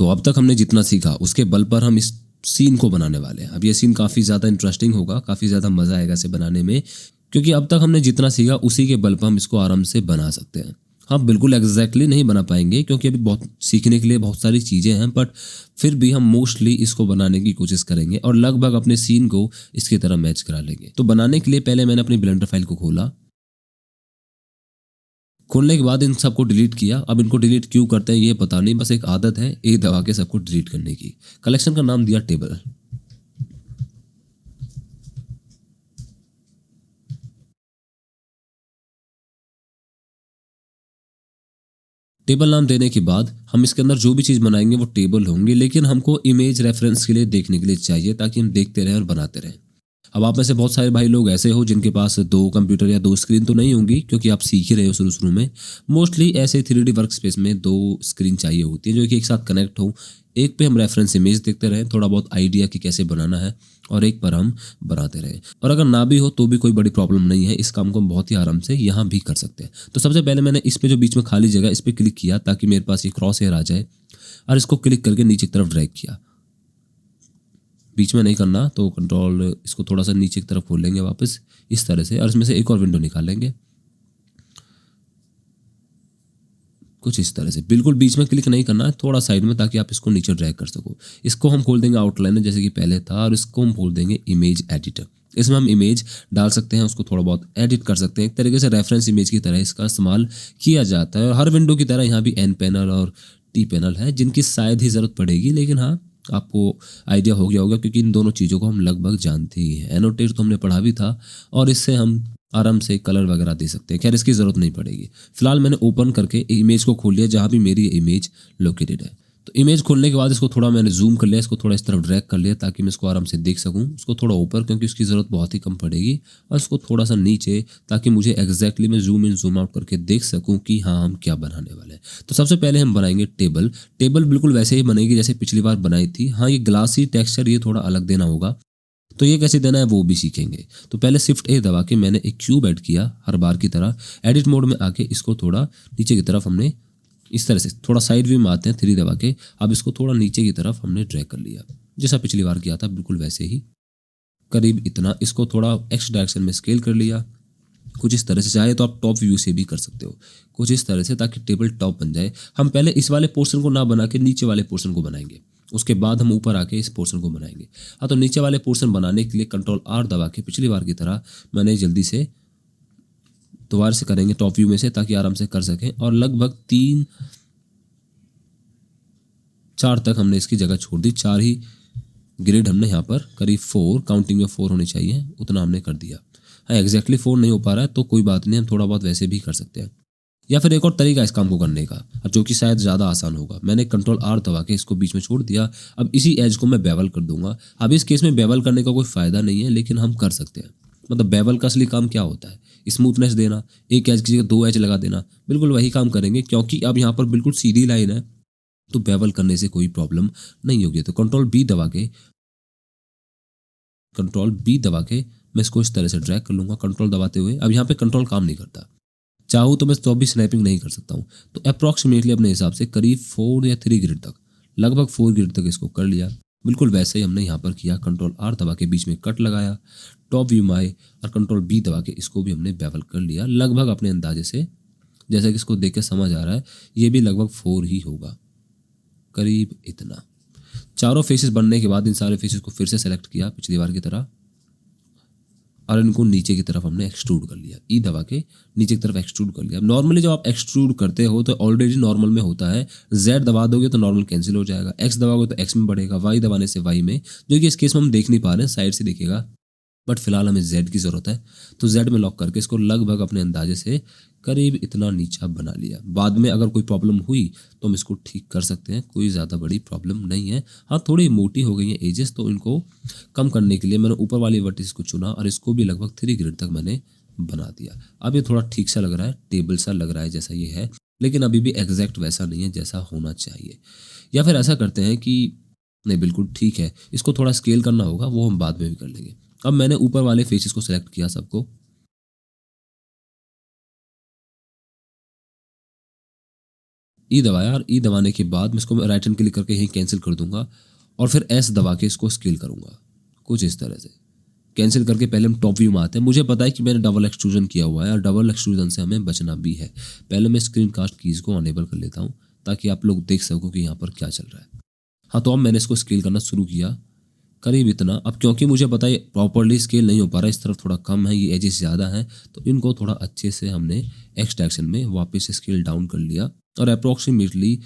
तो अब तक हमने जितना सीखा उसके बल पर हम इस सीन को बनाने वाले हैं। अब ये सीन काफ़ी ज़्यादा इंटरेस्टिंग होगा, काफ़ी ज़्यादा मज़ा आएगा इसे बनाने में, क्योंकि अब तक हमने जितना सीखा उसी के बल पर हम इसको आराम से बना सकते हैं। हम बिल्कुल एग्जैक्टली नहीं बना पाएंगे क्योंकि अभी बहुत सीखने के लिए बहुत सारी चीज़ें हैं, बट फिर भी हम मोस्टली इसको बनाने की कोशिश करेंगे और लगभग अपने सीन को इसकी तरह मैच करा लेंगे। तो बनाने के लिए पहले मैंने अपनी ब्लेंडर फाइल को खोला। खोलने के बाद इन सबको डिलीट किया। अब इनको डिलीट क्यों करते हैं ये पता नहीं, बस एक आदत है एक दबा के सबको डिलीट करने की। कलेक्शन का नाम दिया टेबल। टेबल नाम देने के बाद हम इसके अंदर जो भी चीज़ बनाएंगे वो टेबल होंगी, लेकिन हमको इमेज रेफरेंस के लिए देखने के लिए चाहिए ताकि हम देखते रहें और बनाते रहें। अब आप में से बहुत सारे भाई लोग ऐसे हो जिनके पास 2 कंप्यूटर या 2 स्क्रीन तो नहीं होंगी, क्योंकि आप सीख ही रहे हो शुरू शुरू में। मोस्टली ऐसे 3D वर्क स्पेस में 2 स्क्रीन चाहिए होती है जो कि एक साथ कनेक्ट हो। एक पे हम रेफरेंस इमेज देखते रहें, थोड़ा बहुत आइडिया कि कैसे बनाना है, और एक पर हम बनाते रहें। और अगर ना भी हो तो भी कोई बड़ी प्रॉब्लम नहीं है, इस काम को हम बहुत ही आराम से यहाँ भी कर सकते हैं। तो सबसे पहले मैंने इस पे जो बीच में खाली जगह इस पर क्लिक किया ताकि मेरे पास ये क्रॉस हेयर आ जाए, और इसको क्लिक करके नीचे की तरफ ड्रैग किया। बीच में नहीं करना, तो कंट्रोल इसको थोड़ा सा नीचे की तरफ खोल लेंगे वापस इस तरह से, और इसमें से एक और विंडो निकाल लेंगे कुछ इस तरह से। बिल्कुल बीच में क्लिक नहीं करना है, थोड़ा साइड में, ताकि आप इसको नीचे ड्रैग कर सको। इसको हम खोल देंगे आउटलाइनर जैसे कि पहले था, और इसको हम खोल देंगे इमेज एडिटर। इसमें हम इमेज डाल सकते हैं, उसको थोड़ा बहुत एडिट कर सकते हैं। एक तरीके से रेफरेंस इमेज की तरह इसका इस्तेमाल किया जाता है। और हर विंडो की तरह यहाँ भी एन पैनल और टी पैनल है जिनकी शायद ही ज़रूरत पड़ेगी, लेकिन हाँ आपको आइडिया हो गया होगा क्योंकि इन दोनों चीज़ों को हम लगभग जानते ही हैं। एनोटेट तो हमने पढ़ा भी था, और इससे हम आराम से कलर वगैरह दे सकते हैं। खैर इसकी ज़रूरत नहीं पड़ेगी। फिलहाल मैंने ओपन करके इमेज को खोल लिया जहाँ भी मेरी इमेज लोकेटेड है। तो इमेज खोलने के बाद इसको थोड़ा मैंने जूम कर लिया, इसको थोड़ा इस तरफ ड्रैग कर लिया ताकि मैं इसको आराम से देख सकूं। उसको थोड़ा ऊपर क्योंकि उसकी ज़रूरत बहुत ही कम पड़ेगी, और इसको थोड़ा सा नीचे ताकि मुझे एग्जैक्टली मैं जूम इन जूम आउट करके देख सकूं कि हाँ हम क्या बनाने वाले हैं। तो सबसे पहले हम बनाएंगे टेबल। टेबल बिल्कुल वैसे ही बनेगी जैसे पिछली बार बनाई थी। हाँ ये ग्लासी टेक्सचर ये थोड़ा अलग देना होगा, तो ये कैसे देना है वो भी सीखेंगे। तो पहले शिफ्ट ए दबा के मैंने एक क्यूब ऐड किया हर बार की तरह। एडिट मोड में आके इसको थोड़ा नीचे की तरफ हमने इस तरह से थोड़ा साइड व्यू में आते हैं 3 दबा के। अब इसको थोड़ा नीचे की तरफ हमने ड्रैग कर लिया जैसा पिछली बार किया था, बिल्कुल वैसे ही करीब इतना। इसको थोड़ा एक्स डायरेक्शन में स्केल कर लिया कुछ इस तरह से। चाहे तो आप टॉप व्यू से भी कर सकते हो कुछ इस तरह से, ताकि टेबल टॉप बन जाए। हम पहले इस वाले पोर्शन को ना बना के नीचे वाले पोर्शन को बनाएंगे, उसके बाद हम ऊपर आके इस पोर्शन को बनाएंगे। हाँ तो नीचे वाले पोर्शन बनाने के लिए कंट्रोल आर दबा के पिछली बार की तरह मैंने जल्दी से दोबारा से करेंगे टॉप व्यू में से ताकि आराम से कर सकें। और लगभग 3-4 तक हमने इसकी जगह छोड़ दी। 4 ही ग्रिड हमने यहाँ पर करीब 4 काउंटिंग में 4 होने चाहिए उतना हमने कर दिया। हाँ एग्जैक्टली 4 नहीं हो पा रहा है तो कोई बात नहीं, हम थोड़ा बहुत वैसे भी कर सकते हैं, या फिर एक और तरीका इस काम को करने का जो कि शायद ज़्यादा आसान होगा। मैंने कंट्रोल आर दबा के इसको बीच में छोड़ दिया। अब इसी एज को मैं बेवल कर दूंगा। अब इस केस में बेवल करने का कोई फ़ायदा नहीं है, लेकिन हम कर सकते हैं। मतलब बेवल का असली काम क्या होता है, स्मूथनेस देना, एक एज की जगह 2 एज लगा देना, बिल्कुल वही काम करेंगे। क्योंकि अब यहाँ पर बिल्कुल सीधी लाइन है तो बेवल करने से कोई प्रॉब्लम नहीं होगी। तो कंट्रोल बी दबा के मैं इसको इस तरह से ड्रैग कर लूँगा कंट्रोल दबाते हुए। अब यहाँ पे कंट्रोल काम नहीं करता, चाहूँ तो मैं तो भी स्नैपिंग नहीं कर सकता हूँ। तो अप्रॉक्सीमेटली अपने हिसाब से करीब 4 या 3 ग्रिड तक, लगभग 4 ग्रिड तक इसको कर लिया। बिल्कुल वैसे ही हमने यहाँ पर किया। कंट्रोल आर दबा के बीच में कट लगाया, टॉप व्यू में आए और कंट्रोल बी दबा के इसको भी हमने बेवल कर लिया लगभग अपने अंदाजे से। जैसा कि इसको देख के समझ आ रहा है ये भी लगभग 4 ही होगा, करीब इतना। चारों फेसेस बनने के बाद इन सारे फेसेस को फिर से सेलेक्ट किया पिछली बार की तरह, और इनको नीचे की तरफ हमने एक्सट्रूड कर लिया। ई दबा के नीचे की तरफ एक्सट्रूड कर लिया। नॉर्मली जब आप एक्सट्रूड करते हो तो ऑलरेडी नॉर्मल में होता है, जेड दबा दोगे तो नॉर्मल कैंसिल हो जाएगा, एक्स दबाओगे तो एक्स में बढ़ेगा, वाई दबाने से वाई में, जो कि इस केस में हम देख नहीं पा रहे हैं, साइड से दिखेगा। बट फिलहाल हमें जेड की ज़रूरत है, तो जेड में लॉक करके इसको लगभग अपने अंदाजे से करीब इतना नीचा बना लिया। बाद में अगर कोई प्रॉब्लम हुई तो हम इसको ठीक कर सकते हैं, कोई ज़्यादा बड़ी प्रॉब्लम नहीं है। हाँ थोड़ी मोटी हो गई हैं एजेस, तो इनको कम करने के लिए मैंने ऊपर वाली वर्टिस को चुना और इसको भी लगभग 3 ग्रिड तक मैंने बना दिया। अब ये थोड़ा ठीक सा लग रहा है, टेबल सा लग रहा है जैसा ये है, लेकिन अभी भी एग्जैक्ट वैसा नहीं है जैसा होना चाहिए। या फिर ऐसा करते हैं कि नहीं बिल्कुल ठीक है, इसको थोड़ा स्केल करना होगा, वो हम बाद में भी कर लेंगे। अब मैंने ऊपर वाले फेसेस को सेलेक्ट किया सबको, ई दबाया और ई दबाने के बाद मैं इसको राइट हैंड क्लिक करके यहीं कैंसिल कर दूंगा और फिर एस दबा के इसको स्केल करूंगा कुछ इस तरह से। कैंसिल करके पहले हम टॉप व्यू में आते हैं। मुझे पता है कि मैंने डबल एक्सट्रूजन किया हुआ है और डबल एक्सट्रूजन से हमें बचना भी है। पहले मैं स्क्रीन कास्ट कीज को अनेबल कर लेता हूँ ताकि आप लोग देख सको कि यहाँ पर क्या चल रहा है। हाँ, तो अब मैंने इसको स्केल करना शुरू किया करीब इतना। अब क्योंकि मुझे पता है प्रॉपरली स्केल नहीं हो पा रहा, इस तरफ थोड़ा कम है, ये एजेस ज़्यादा हैं, तो इनको थोड़ा अच्छे से हमने एक्स डायरेक्शन में वापस स्केल डाउन कर लिया और अप्रॉक्सीमेटली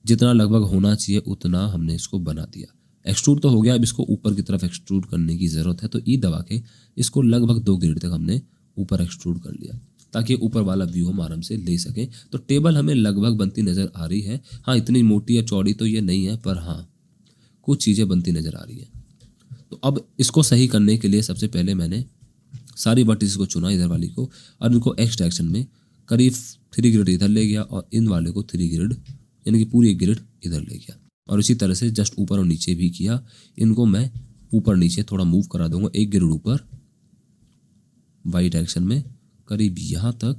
जितना लगभग होना चाहिए उतना हमने इसको बना दिया। एक्सट्रूड तो हो गया, अब इसको ऊपर की तरफ एक्सट्रूड करने की ज़रूरत है। तो ई दबा के इसको लगभग 2 ग्रेड तक हमने ऊपर एक्सट्रूड कर लिया ताकि ऊपर वाला व्यू हम आराम से ले सकें। तो टेबल हमें लगभग बनती नज़र आ रही है। हाँ, इतनी मोटी या चौड़ी तो ये नहीं है, पर हाँ कुछ चीज़ें बनती नज़र आ रही है। तो अब इसको सही करने के लिए सबसे पहले मैंने सारी वर्टिसेस को चुना इधर वाली को और इनको एक्स डायरेक्शन में करीब 3 ग्रेड इधर ले गया और इन वाले को 3 ग्रेड यानी कि पूरी 1 ग्रेड इधर ले गया और इसी तरह से जस्ट ऊपर और नीचे भी किया। इनको मैं ऊपर नीचे थोड़ा मूव करा दूंगा 1 ग्रेड ऊपर वाई डायरेक्शन में करीब यहाँ तक,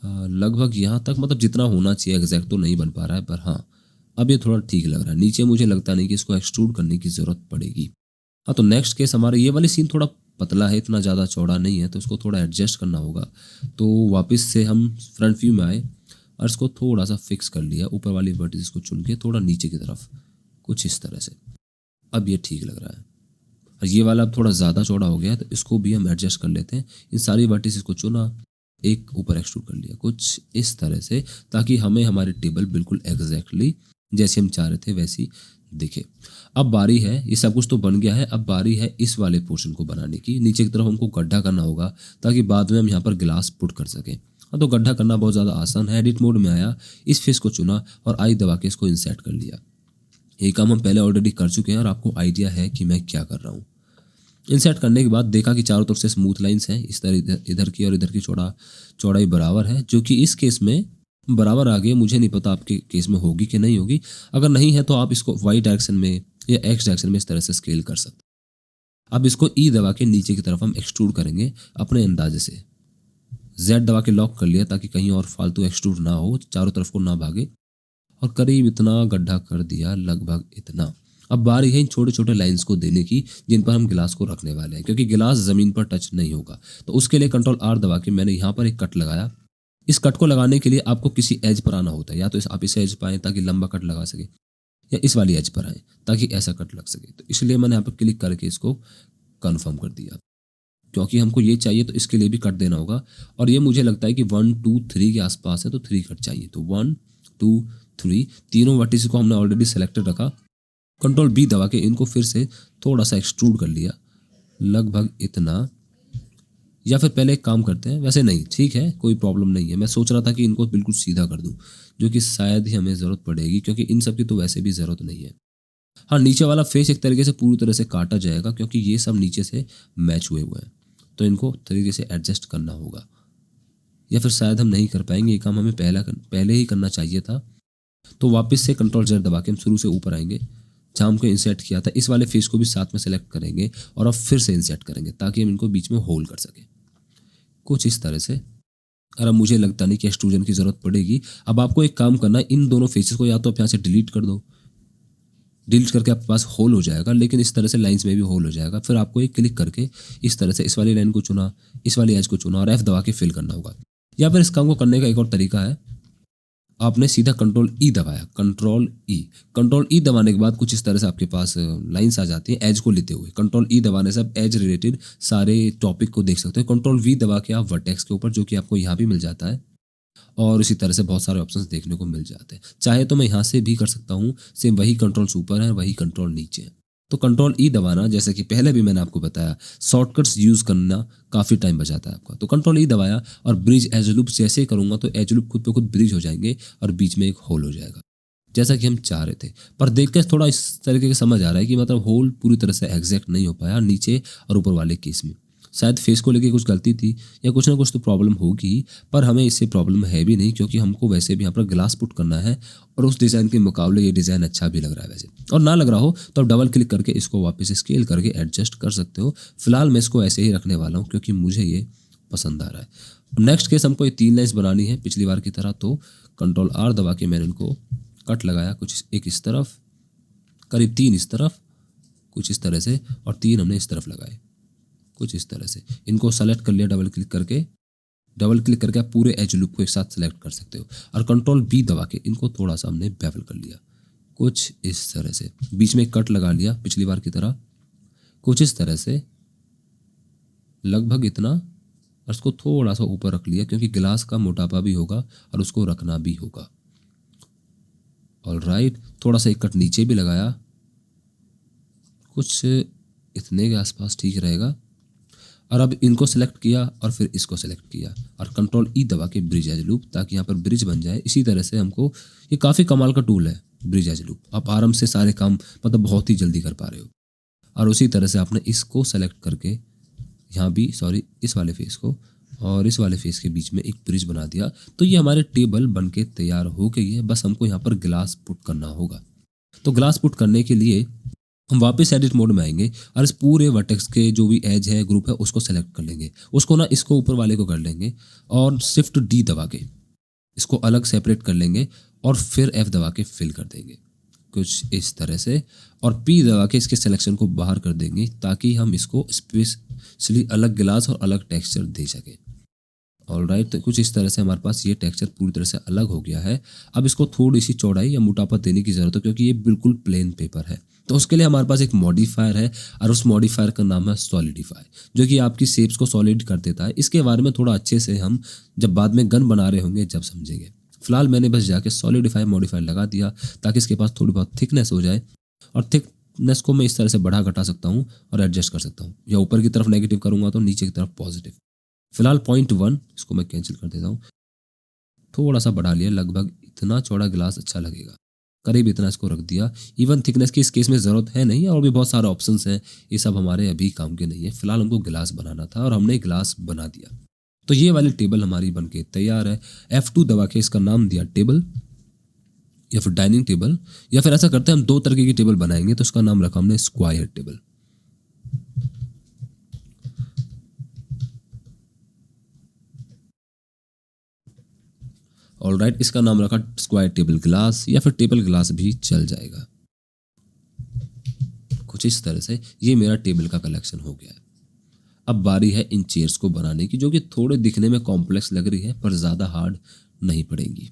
लगभग यहाँ तक, मतलब जितना होना चाहिए। एग्जैक्ट तो नहीं बन पा रहा है पर हाँ अब ये थोड़ा ठीक लग रहा है। नीचे मुझे लगता नहीं कि इसको एक्सट्रूड करने की ज़रूरत पड़ेगी। हाँ, तो नेक्स्ट केस हमारे ये वाली सीन थोड़ा पतला है, इतना ज़्यादा चौड़ा नहीं है, तो इसको थोड़ा एडजस्ट करना होगा। तो वापस से हम फ्रंट व्यू में आए और इसको थोड़ा सा फिक्स कर लिया, ऊपर वाली वर्टिसेस को चुन के थोड़ा नीचे की तरफ कुछ इस तरह से। अब ये ठीक लग रहा है और ये वाला अब थोड़ा ज़्यादा चौड़ा हो गया है, तो इसको भी हम एडजस्ट कर लेते हैं। इन सारी वर्टिसेस को चुना, एक ऊपर एक्सट्रूड कर लिया कुछ इस तरह से ताकि हमें हमारी टेबल बिल्कुल एग्जैक्टली जैसे हम चाह रहे थे वैसी दिखे। अब बारी है, ये सब कुछ तो बन गया है, अब बारी है इस वाले पोर्शन को बनाने की। नीचे की तरफ हमको गड्ढा करना होगा ताकि बाद में हम यहाँ पर गिलास पुट कर सकें। हाँ, तो गड्ढा करना बहुत ज़्यादा आसान है। एडिट मोड में आया, इस फेस को चुना और आई दबा के इसको इंसर्ट कर लिया। ये काम हम पहले ऑलरेडी कर चुके हैं और आपको आइडिया है कि मैं क्या कर रहा हूँ। इंसर्ट करने के बाद देखा कि चारों तरफ से स्मूथ लाइंस हैं, इस तरह इधर की और इधर की चौड़ाई बराबर है, जो कि इस केस में बराबर आ गई। मुझे नहीं पता आपके केस में होगी कि नहीं होगी। अगर नहीं है तो आप इसको वाई डायरेक्शन में या एक्स डायरेक्शन में इस तरह से स्केल कर सकते। अब इसको ई दबा के नीचे की तरफ हम एक्सट्रूड करेंगे अपने अंदाजे से। जेड दबा के लॉक कर लिया ताकि कहीं और फालतू एक्सट्रूड ना हो, चारों तरफ को ना भागे, और करीब इतना गड्ढा कर दिया, लगभग इतना। अब बारी है इन छोटे छोटे लाइंस को देने की जिन पर हम गिलास को रखने वाले हैं, क्योंकि गिलास ज़मीन पर टच नहीं होगा। तो उसके लिए कंट्रोल आर दबा के मैंने यहाँ पर एक कट लगाया। इस कट को लगाने के लिए आपको किसी एज पर आना होता है, या तो आप इस एज पर आएँ ताकि लंबा कट लगा सके, या इस वाली एज पर आएँ ताकि ऐसा कट लग सके। तो इसलिए मैंने यहाँ पर क्लिक करके इसको कन्फर्म कर दिया, क्योंकि हमको ये चाहिए तो इसके लिए भी कट देना होगा। और ये मुझे लगता है कि 1 2 3 के आसपास है, तो 3 कट चाहिए। तो 1 2 3 तीनों वर्टिसेस को हमने ऑलरेडी सेलेक्टेड रखा। कंट्रोल बी दबा के इनको फिर से थोड़ा सा एक्सट्रूड कर लिया, लगभग इतना। या फिर पहले एक काम करते हैं, वैसे नहीं, ठीक है, कोई प्रॉब्लम नहीं है। मैं सोच रहा था कि इनको बिल्कुल सीधा कर दूं, जो कि शायद ही हमें ज़रूरत पड़ेगी, क्योंकि इन सब की तो वैसे भी ज़रूरत नहीं है। हाँ, नीचे वाला फेस एक तरीके से पूरी तरह से काटा जाएगा, क्योंकि ये सब नीचे से मैच हुए हुए हैं, तो इनको तरीके से एडजस्ट करना होगा। या फिर शायद हम नहीं कर पाएंगे, ये काम हमें पहले ही करना चाहिए था। तो वापस से कंट्रोल जेड दबा के हम शुरू से ऊपर आएंगे, जहाँ हमको इंसर्ट किया था इस वाले फेस को भी साथ में सेलेक्ट करेंगे और अब फिर से इंसर्ट करेंगे ताकि हम इनको बीच में होल्ड कर सकें, कुछ इस तरह से। और अब मुझे लगता नहीं कि एक्सट्रूजन की ज़रूरत पड़ेगी। अब आपको एक काम करना है, इन दोनों फेसेस को या तो आप यहाँ से डिलीट कर दो, डिलीट करके आपके पास होल हो जाएगा, लेकिन इस तरह से लाइंस में भी होल हो जाएगा। फिर आपको एक क्लिक करके इस तरह से इस वाली लाइन को चुना, इस वाली एज को चुना और एफ दबा के फिल करना होगा। या फिर इस काम को करने का एक और तरीका है, आपने सीधा कंट्रोल ई दबाया, कंट्रोल ई दबाने के बाद कुछ इस तरह से आपके पास लाइंस आ जाती हैं एज को लेते हुए। कंट्रोल ई दबाने से आप एज रिलेटेड सारे टॉपिक को देख सकते हो। कंट्रोल वी दबा के आप वर्टेक्स के ऊपर, जो कि आपको यहाँ भी मिल जाता है, और इसी तरह से बहुत सारे ऑप्शंस देखने को मिल जाते हैं। चाहे तो मैं यहाँ से भी कर सकता हूँ, सेम वही कंट्रोल्स ऊपर है, वही कंट्रोल नीचे है। तो कंट्रोल ई दबाना, जैसे कि पहले भी मैंने आपको बताया, शॉर्टकट्स यूज़ करना काफ़ी टाइम बचाता है आपका। तो कंट्रोल ई दबाया और ब्रिज एज लूप जैसे ही करूँगा तो एज लूप खुद पे खुद ब्रिज हो जाएंगे और बीच में एक होल हो जाएगा, जैसा कि हम चाह रहे थे। पर देख कर थोड़ा इस तरीके से समझ आ रहा है कि मतलब होल पूरी तरह से एग्जैक्ट नहीं हो पाया नीचे और ऊपर वाले केस में। शायद फेस को लेके कुछ गलती थी या कुछ ना कुछ तो प्रॉब्लम होगी, पर हमें इससे प्रॉब्लम है भी नहीं, क्योंकि हमको वैसे भी यहाँ पर ग्लास पुट करना है और उस डिज़ाइन के मुकाबले ये डिज़ाइन अच्छा भी लग रहा है वैसे। और ना लग रहा हो तो आप डबल क्लिक करके इसको वापस स्केल करके एडजस्ट कर सकते हो। फिलहाल मैं इसको ऐसे ही रखने वाला हूँ क्योंकि मुझे ये पसंद आ रहा है। नेक्स्ट केस हमको ये 3 लाइन्स बनानी है पिछली बार की तरह। तो कंट्रोल आर दबा के मैंने इनको कट लगाया, कुछ एक इस तरफ, करीब 3 इस तरफ, कुछ इस तरह से, और 3 हमने इस तरफ लगाए कुछ इस तरह से। इनको सेलेक्ट कर लिया डबल क्लिक करके आप पूरे एज लूप को एक साथ सेलेक्ट कर सकते हो। और कंट्रोल बी दबा के इनको थोड़ा सा हमने बेवल कर लिया कुछ इस तरह से, बीच में कट लगा लिया पिछली बार की तरह कुछ इस तरह से, लगभग इतना, और उसको थोड़ा सा ऊपर रख लिया क्योंकि गिलास का मोटापा भी होगा और उसको रखना भी होगा। ऑलराइट, थोड़ा सा एक कट नीचे भी लगाया, कुछ इतने के आसपास ठीक रहेगा। और अब इनको सेलेक्ट किया और फिर इसको सेलेक्ट किया और कंट्रोल ई दबा के ब्रिज एज लूप, ताकि यहाँ पर ब्रिज बन जाए। इसी तरह से हमको, ये काफ़ी कमाल का टूल है ब्रिज एज लूप, आप आराम से सारे काम मतलब बहुत ही जल्दी कर पा रहे हो। और उसी तरह से आपने इसको सेलेक्ट करके यहाँ भी, सॉरी, इस वाले फेस को और इस वाले फेस के बीच में एक ब्रिज बना दिया। तो ये हमारे टेबल बन के तैयार हो गई है, बस हमको यहाँ पर ग्लास पुट करना होगा। तो ग्लास पुट करने के लिए हम वापस एडिट मोड में आएंगे और इस पूरे वर्टेक्स के जो भी एज है, ग्रुप है, उसको सेलेक्ट कर लेंगे। उसको ना इसको ऊपर वाले को कर लेंगे और शिफ्ट डी दबा के इसको अलग सेपरेट कर लेंगे और फिर एफ दबा के फिल कर देंगे कुछ इस तरह से, और पी दबा के इसके सिलेक्शन को बाहर कर देंगे ताकि हम इसको स्पेशली अलग गिलास और अलग टेक्सचर दे सकें। ऑलराइट, तो कुछ इस तरह से हमारे पास ये टेक्सचर पूरी तरह से अलग हो गया है। अब इसको थोड़ी सी चौड़ाई या मोटापा देने की ज़रूरत है क्योंकि ये बिल्कुल प्लेन पेपर है। तो उसके लिए हमारे पास एक मॉडिफायर है और उस मॉडिफायर का नाम है सॉलिडिफाई, जो कि आपकी शेप्स को सॉलिड कर देता है। इसके बारे में थोड़ा अच्छे से हम जब बाद में गन बना रहे होंगे जब समझेंगे। फिलहाल मैंने बस जाके सॉलिडिफाई मॉडिफायर लगा दिया ताकि इसके पास थोड़ी बहुत थिकनेस हो जाए, और थिकनेस को मैं इस तरह से बढ़ा घटा सकता हूँ और एडजस्ट कर सकता हूँ, या ऊपर की तरफ नेगेटिव करूँगा तो नीचे की तरफ पॉजिटिव। फिलहाल 0.1 इसको मैं कैंसिल कर देता हूँ, थोड़ा सा बढ़ा लिया, लगभग इतना चौड़ा गिलास अच्छा लगेगा, करीब इतना इसको रख दिया। इवन थिकनेस की इस केस में ज़रूरत है नहीं, और भी बहुत सारे ऑप्शंस हैं, ये सब हमारे अभी काम के नहीं है। फिलहाल हमको गिलास बनाना था और हमने गिलास बना दिया। तो ये वाली टेबल हमारी बनके तैयार है। F2 दबा के इसका नाम दिया टेबल या फिर डाइनिंग टेबल, या फिर ऐसा करते हैं हम 2 तरीके की टेबल बनाएंगे, तो उसका नाम रखा हमने स्क्वायर टेबल। ऑलराइट, इसका नाम रखा स्क्वायर टेबल ग्लास या फिर टेबल ग्लास भी चल जाएगा। कुछ इस तरह से ये मेरा टेबल का कलेक्शन हो गया है। अब बारी है इन चेयर्स को बनाने की, जो कि थोड़े दिखने में कॉम्प्लेक्स लग रही है पर ज़्यादा हार्ड नहीं पड़ेंगी।